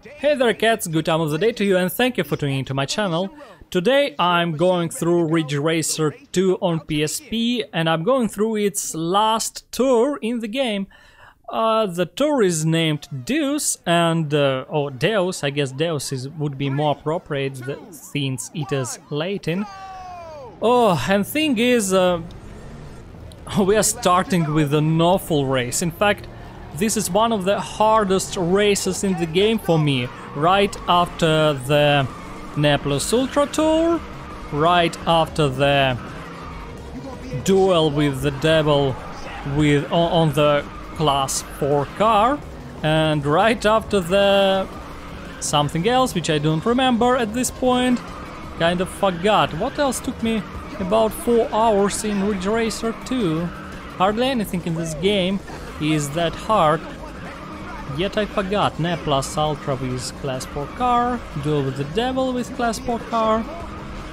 Hey there cats, good time of the day to you and thank you for tuning into my channel. Today I'm going through Ridge Racer 2 on PSP and I'm going through its last tour in the game. The tour is named Deus and, or Deus, I guess Deus would be more appropriate since it is Latin. Oh, and thing is, we are starting with an awful race. In fact, this is one of the hardest races in the game for me, right after the Ne Plus Ultra Tour, right after the duel with the devil on the Class 4 car, and right after the something else which I don't remember at this point, kind of forgot. What else took me about 4 hours in Ridge Racer 2? Hardly anything in this game is that hard, yet I forgot. Ne Plus Ultra with Class 4 car, duel with the devil with Class 4 car.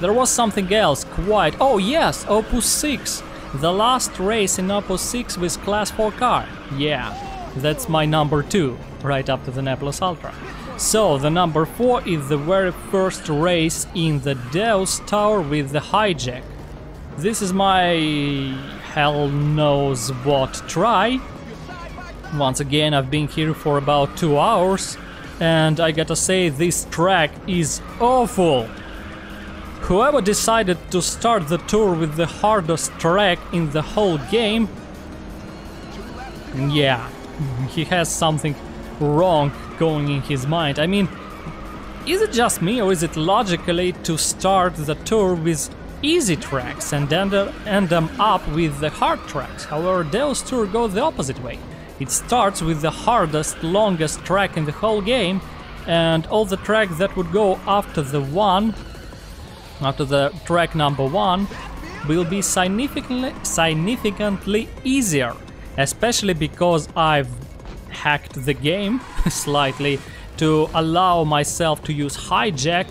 There was something else, quite... Oh yes, Opus 6! The last race in Opus 6 with Class 4 car. Yeah, that's my number 2, right after the Ne Plus Ultra. So, the number 4 is the very first race in the Deus Tower with the Hijack. This is my hell knows what try. Once again, I've been here for about 2 hours, and I gotta say, this track is awful. Whoever decided to start the tour with the hardest track in the whole game, yeah, he has something wrong going in his mind. I mean, is it just me, or is it logically to start the tour with easy tracks and end them up with the hard tracks? However, Deus Tour goes the opposite way. It starts with the hardest, longest track in the whole game, and all the tracks that would go after the track number 1, will be significantly easier, especially because I've hacked the game slightly to allow myself to use Hijack,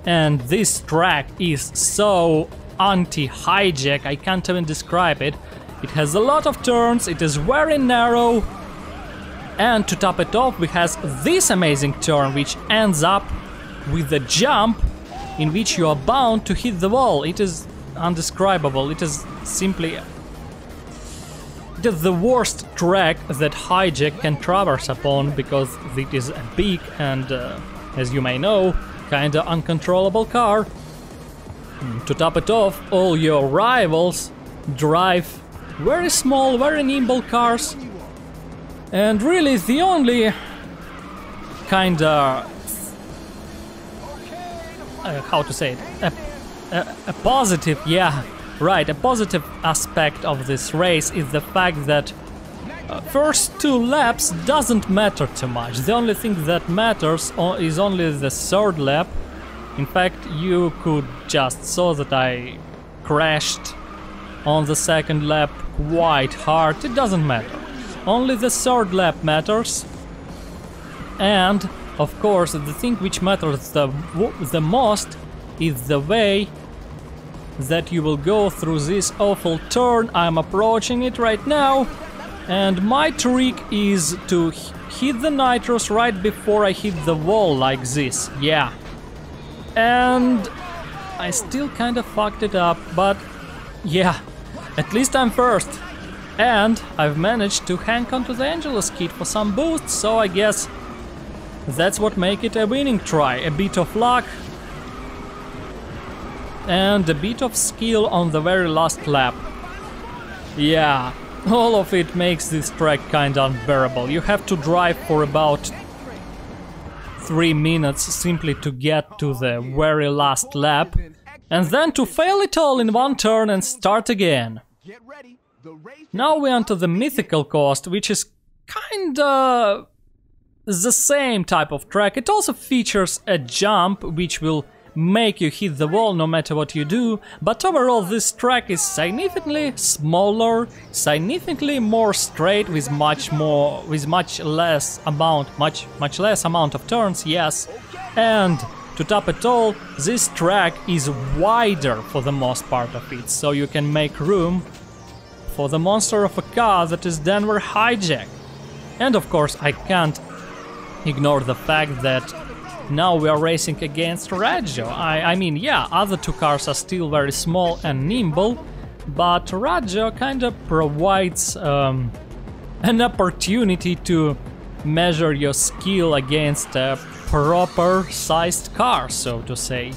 and this track is so anti-Hijack, I can't even describe it. It has a lot of turns, it is very narrow, and to top it off we have this amazing turn which ends up with a jump in which you are bound to hit the wall. It is undescribable, it is simply... It is the worst track that Hijack can traverse upon, because it is a big and, as you may know, kinda uncontrollable car. To top it off, all your rivals drive very small, very nimble cars, and really the only kinda... how to say it? A positive, yeah, right, a positive aspect of this race is the fact that first 2 laps doesn't matter too much. The only thing that matters is only the 3rd lap. In fact, you could just saw that I crashed on the 2nd lap quite hard. It doesn't matter. Only the 3rd lap matters. And, of course, the thing which matters the most is the way that you will go through this awful turn. I'm approaching it right now. And my trick is to hit the nitros right before I hit the wall like this. Yeah. And I still kind of fucked it up, but yeah, at least I'm first. And I've managed to hang on to the Angelus kit for some boosts, so I guess that's what makes it a winning try. A bit of luck and a bit of skill on the very last lap. Yeah, all of it makes this track kinda unbearable. You have to drive for about 3 minutes simply to get to the very last lap, and then to fail it all in one turn and start again. Now we enter the mythical coast, which is kinda the same type of track. It also features a jump which will make you hit the wall no matter what you do, but overall this track is significantly smaller, significantly more straight, with much less amount of turns, yes, and to top it all, this track is wider for the most part of it, so you can make room for the monster of a car that is Danver Hijack. And of course I can't ignore the fact that now we are racing against Raggio. I mean, yeah, other two cars are still very small and nimble, but Raggio kind of provides an opportunity to measure your skill against a proper sized car, so to say.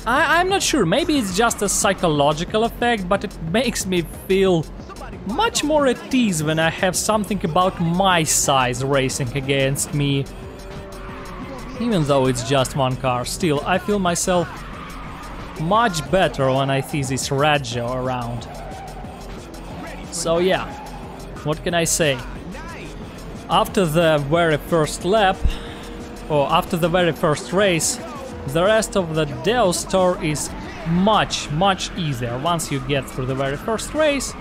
I'm not sure, maybe it's just a psychological effect, but it makes me feel much more at ease when I have something about my size racing against me. Even though it's just one car, still I feel myself much better when I see this Raggio around. So yeah, what can I say? After the very first lap, or after the very first race, the rest of the Deus tour is much easier. Once you get through the very first race,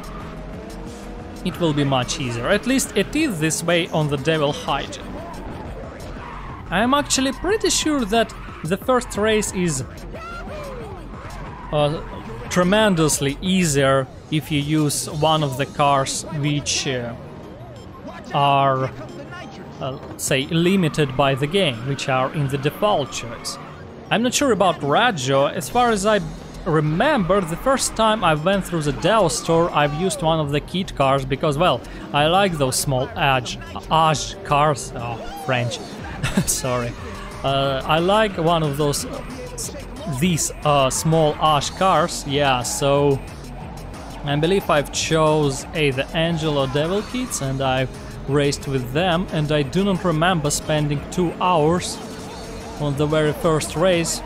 it will be much easier. At least it is this way on the Devil Hijack. I am actually pretty sure that the first race is tremendously easier if you use one of the cars which are, say, limited by the game, which are in the default choice. I'm not sure about Raggio. As far as I remember, the first time I went through the Deus store, I've used one of the kit cars because, well, I like those small age cars. Oh, French. Sorry. I like one of these small ash cars. Yeah, so I believe I've chose the Angel or Devil kits and I've raced with them, and I do not remember spending 2 hours on the very first race.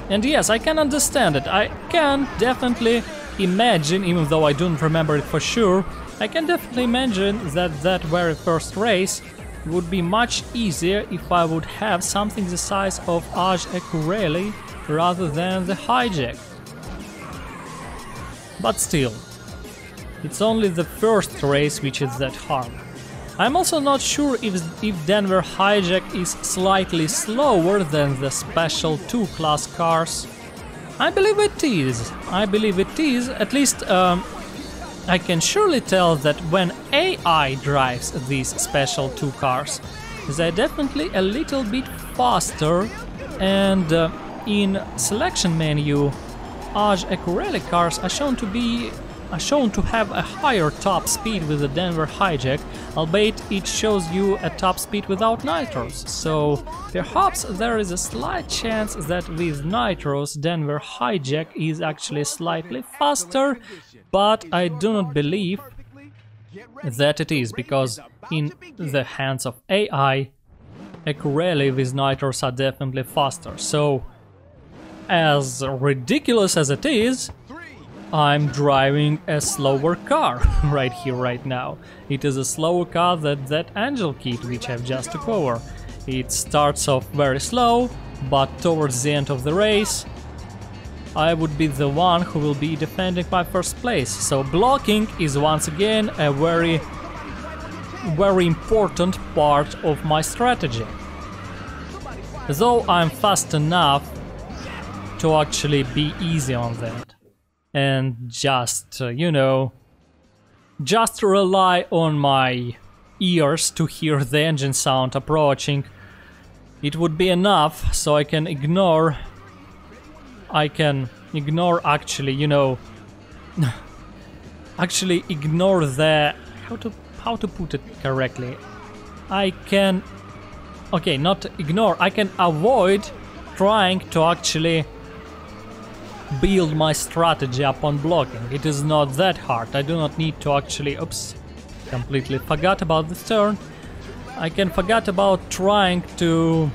And yes, I can understand it. I can definitely imagine, even though I don't remember it for sure, I can definitely imagine that that very first race would be much easier if I would have something the size of Hijack rather than the Hijack. But still, it's only the first race which is that hard. I'm also not sure if Danver Hijack is slightly slower than the Special 2 class cars. I believe it is. At least I can surely tell that when AI drives these Special 2 cars, they're definitely a little bit faster, and in selection menu, Hijack cars are shown to have a higher top speed with the Danver Hijack, albeit it shows you a top speed without nitros. So perhaps there is a slight chance that with nitros Danver Hijack is actually slightly faster, but I do not believe that it is, because in the hands of AI, Hijack with nitros are definitely faster. So, as ridiculous as it is, I'm driving a slower car right here, right now. It is a slower car than that Angel kit which I've just took over. It starts off very slow, but towards the end of the race, I would be the one who will be defending my first place. So blocking is once again a very important part of my strategy. Though I'm fast enough to actually be easy on that. And just, you know, just rely on my ears to hear the engine sound approaching. It would be enough, so I can ignore actually, you know, actually ignore the, how to put it correctly. I can, okay, not ignore, I can avoid trying to actually build my strategy upon blocking. It is not that hard. I do not need to actually, oops, completely forgot about this turn. I can forget about trying to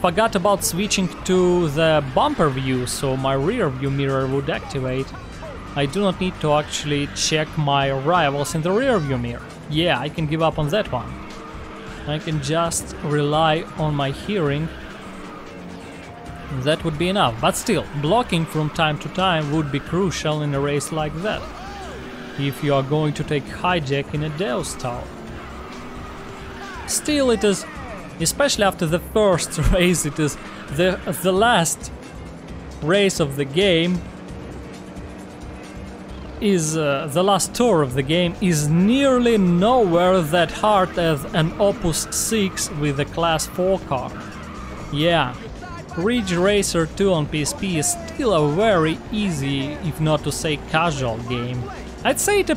forgot about switching to the bumper view, so my rear view mirror would activate. I do not need to actually check my rivals in the rear view mirror. Yeah, I can give up on that one. I can just rely on my hearing. That would be enough, but still, blocking from time to time would be crucial in a race like that, if you are going to take Hijack in a Deus tower. Still, it is, especially after the first race, it is the last race of the game. the last tour of the game is nearly nowhere that hard as an Opus 6 with a Class 4 car. Yeah, Ridge Racer 2 on PSP is still a very easy, if not to say casual game. I'd say it's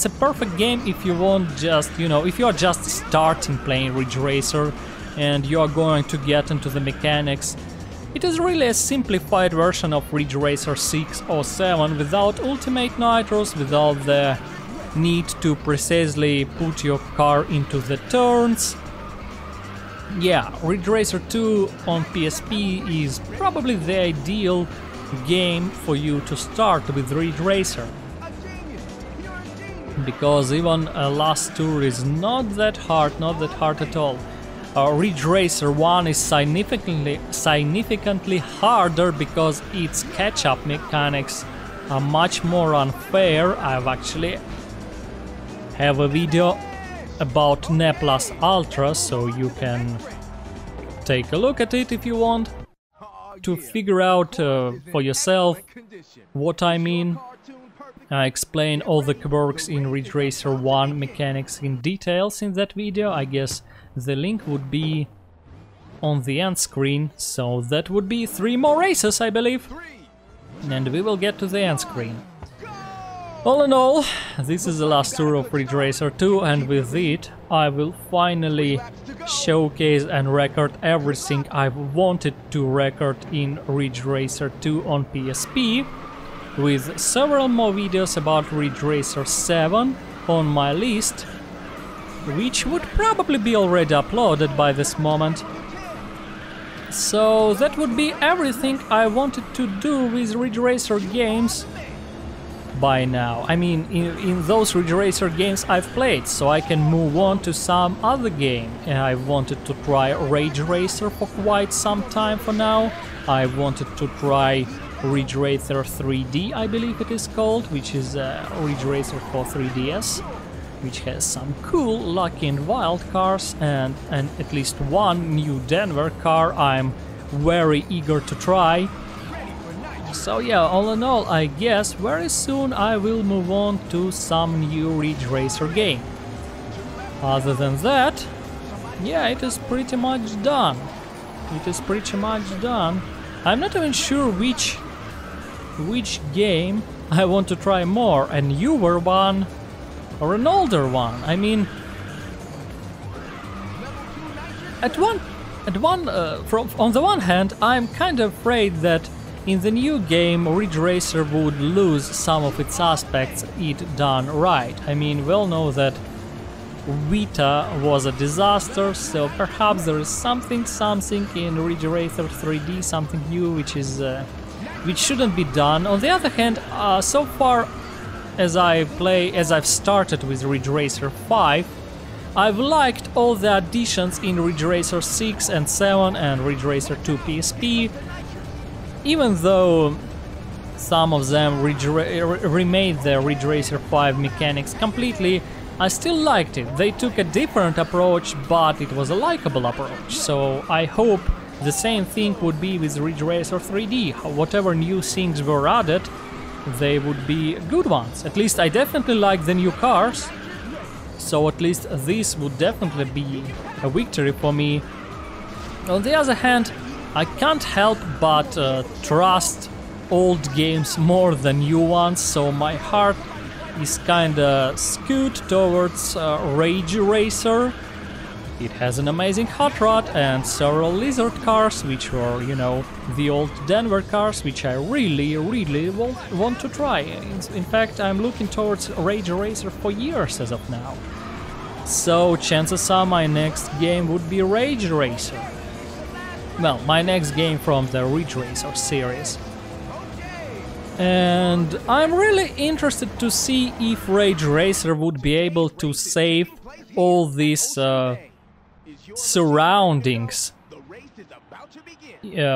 a perfect game if you want just, you know, if you are just starting playing Ridge Racer and you are going to get into the mechanics. It is really a simplified version of Ridge Racer 6 or 7 without ultimate nitros, without the need to precisely put your car into the turns. Yeah, Ridge Racer 2 on PSP is probably the ideal game for you to start with Ridge Racer. Because even last tour is not that hard at all. Ridge Racer 1 is significantly harder because its catch-up mechanics are much more unfair. I've actually have a video about Ne Plus Ultra, so you can take a look at it if you want to figure out for yourself what I mean. I explain all the quirks in Ridge Racer 1 mechanics in details in that video. I guess the link would be on the end screen, so that would be 3 more races, I believe. And we will get to the end screen. All in all, this is the last tour of Ridge Racer 2, and with it I will finally showcase and record everything I've wanted to record in Ridge Racer 2 on PSP, with several more videos about Ridge Racer 7 on my list, which would probably be already uploaded by this moment. So that would be everything I wanted to do with Ridge Racer games by now. I mean, in those Ridge Racer games I've played, so I can move on to some other game. I wanted to try Rage Racer for quite some time for now. I wanted to try Ridge Racer 3D, I believe it is called, which is Ridge Racer for 3DS, which has some cool Lucky and Wild cars and at least one new Danver car I'm very eager to try. So yeah, all in all, I guess very soon I will move on to some new Ridge Racer game. Other than that, yeah, it is pretty much done. It is pretty much done. I'm not even sure which game I want to try more, a newer one or an older one. I mean, on the one hand, I'm kind of afraid that in the new game Ridge Racer would lose some of its aspects it done right. I mean, we all know that Vita was a disaster, so perhaps there is something in Ridge Racer 3D, something new which shouldn't be done. On the other hand, so far as I've started with Ridge Racer 5, I've liked all the additions in Ridge Racer 6 and 7 and Ridge Racer 2 PSP, even though some of them remade the Ridge Racer 5 mechanics completely. I still liked it. They took a different approach, but it was a likable approach, so I hope the same thing would be with Ridge Racer 3D. Whatever new things were added, they would be good ones. At least I definitely like the new cars, so at least this would definitely be a victory for me. On the other hand, I can't help but trust old games more than new ones, so my heart is kinda skewed towards Rage Racer. It has an amazing hot rod and several lizard cars, which were, you know, the old Danver cars, which I really want to try. In fact, I'm looking towards Rage Racer for years as of now. So chances are my next game would be Rage Racer. Well, my next game from the Ridge Racer series. And I'm really interested to see if Rage Racer would be able to save all these surroundings.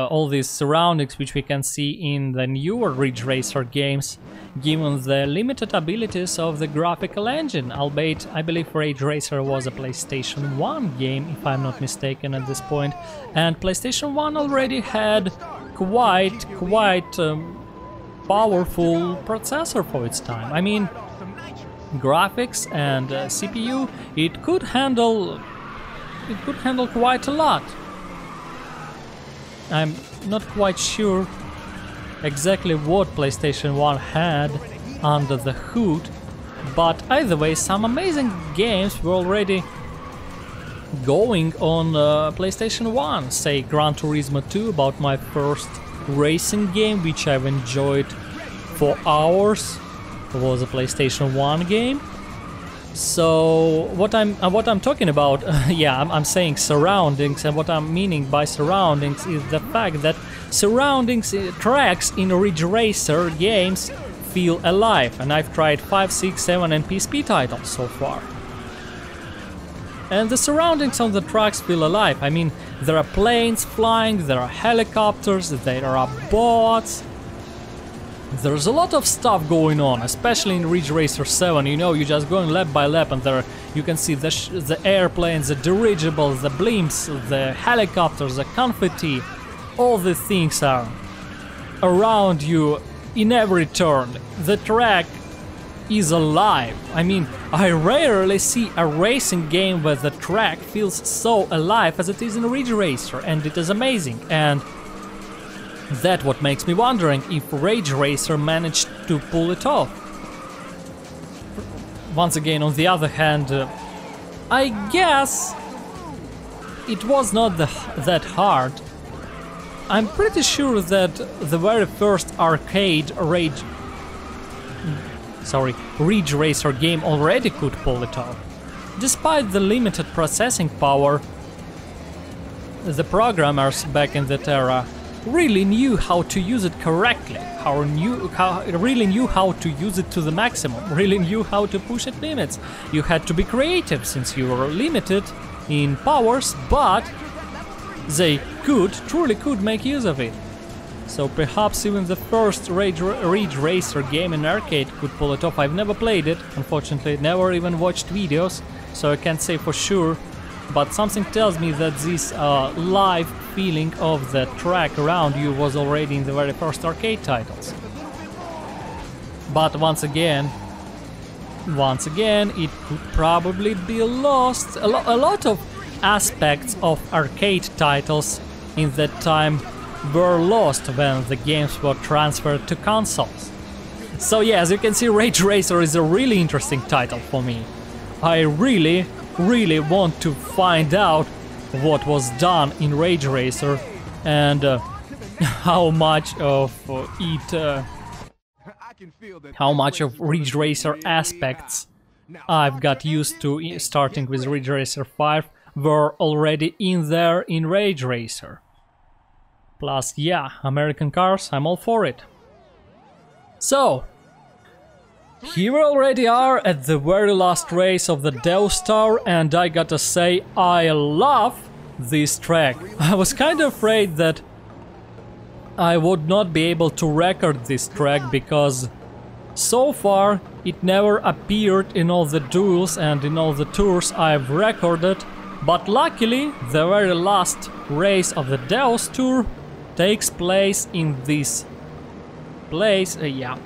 All these surroundings which we can see in the newer Ridge Racer games, given the limited abilities of the graphical engine, albeit I believe Rage Racer was a PlayStation 1 game, if I'm not mistaken at this point, and PlayStation 1 already had quite powerful processor for its time. I mean, graphics and CPU, it could handle quite a lot. I'm not quite sure exactly what PlayStation 1 had under the hood, but either way, some amazing games were already going on PlayStation 1. Say Gran Turismo 2, about my first racing game, which I've enjoyed for hours. It was a PlayStation 1 game. So what I'm talking about, yeah, I'm saying surroundings, and what I'm meaning by surroundings is the fact that surroundings tracks in Ridge Racer games feel alive, and I've tried 5, 6, 7 and PSP titles so far. And the surroundings on the tracks feel alive. I mean, there are planes flying, there are helicopters, there are boats. There's a lot of stuff going on, especially in Ridge Racer 7, you know, you're just going lap by lap, and there you can see the airplanes, the dirigibles, the blimps, the helicopters, the confetti. All the things are around you in every turn. The track is alive. I mean, I rarely see a racing game where the track feels so alive as it is in Ridge Racer, and it is amazing. And that's what makes me wondering if Ridge Racer managed to pull it off. Once again, on the other hand, I guess it was not that hard. I'm pretty sure that the very first arcade Ridge Racer game already could pull it off. Despite the limited processing power, the programmers back in that era really knew how to use it correctly, really knew how to use it to the maximum, really knew how to push its limits. You had to be creative since you were limited in powers, but they truly could make use of it. So perhaps even the first Ridge Racer game in arcade could pull it off. I've never played it, unfortunately, never even watched videos, so I can't say for sure, but something tells me that this live feeling of the track around you was already in the very first arcade titles. But once again, it could probably be lost. A lot of aspects of arcade titles in that time were lost when the games were transferred to consoles. So yeah, as you can see, Ridge Racer is a really interesting title for me. I really want to find out what was done in Ridge Racer and how much of Ridge Racer aspects I've got used to starting with Ridge Racer 5 were already in there in Ridge Racer. Plus, yeah, American cars, I'm all for it. So, here we already are at the very last race of the Deus Tower, and I gotta say, I love this track. I was kinda afraid that I would not be able to record this track, because so far it never appeared in all the duels and in all the tours I've recorded, but luckily the very last race of the Deus Tour takes place in this place,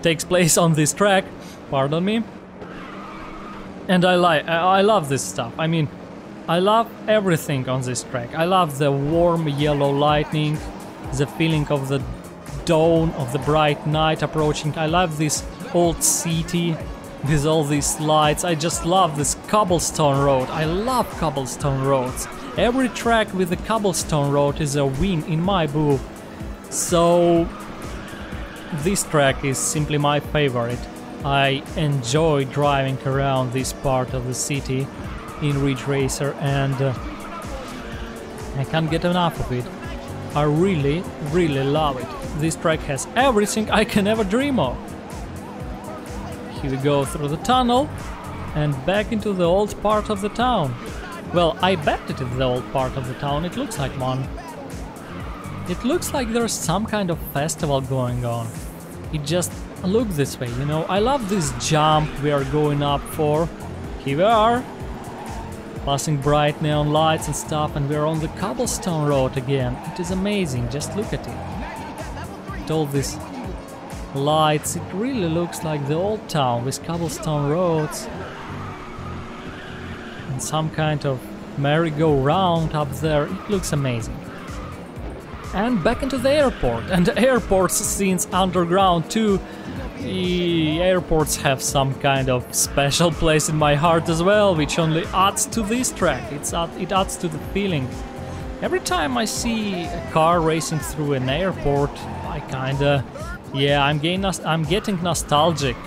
takes place on this track, pardon me. And I love this stuff. I mean, I love everything on this track. I love the warm yellow lightning, the feeling of the dawn, of the bright night approaching. I love this old city with all these lights. I just love this cobblestone road. I love cobblestone roads. Every track with a cobblestone road is a win in my book. So this track is simply my favorite. I enjoy driving around this part of the city in Ridge Racer, and I can't get enough of it. I really love it. This track has everything I can ever dream of. Here we go through the tunnel and back into the old part of the town. Well, I bet it is the old part of the town, it looks like one. It looks like there's some kind of festival going on. It just looks this way, you know. I love this jump we are going up for. Here we are, passing bright neon lights and stuff, and we're on the cobblestone road again. It is amazing, just look at it. All this lights. It really looks like the old town with cobblestone roads and some kind of merry-go-round up there. It looks amazing. And back into the airport, and the airport's scenes underground too. The airports have some kind of special place in my heart as well, which only adds to this track. It adds to the feeling. Every time I see a car racing through an airport, I kinda, yeah, I'm getting nostalgic.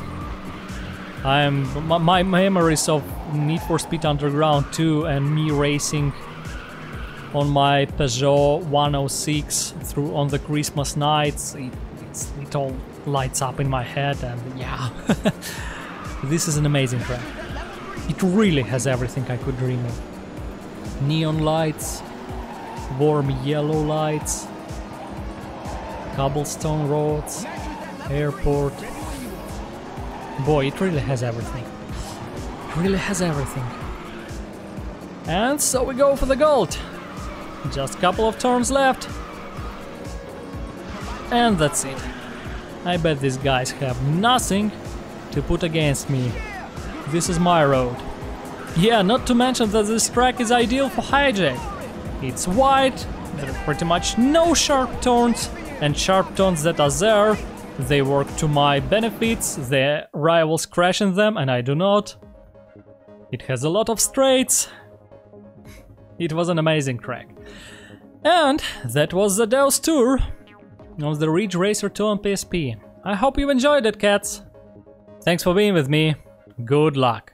My memories of Need for Speed Underground 2 and me racing on my Peugeot 106 through on the Christmas nights, it all lights up in my head, and yeah, this is an amazing track. It really has everything I could dream of. Neon lights, warm yellow lights, cobblestone roads, airport. Boy, it really has everything. It really has everything. And so we go for the gold. Just a couple of turns left. And that's it. I bet these guys have nothing to put against me. This is my road. Yeah, not to mention that this track is ideal for Hijack. It's wide, there are pretty much no sharp turns, and sharp turns that are there, they work to my benefits, the rivals crash in them and I do not. It has a lot of straights. It was an amazing track. And that was the Deus tour of the Ridge Racer 2 on PSP. I hope you enjoyed it, cats. Thanks for being with me. Good luck.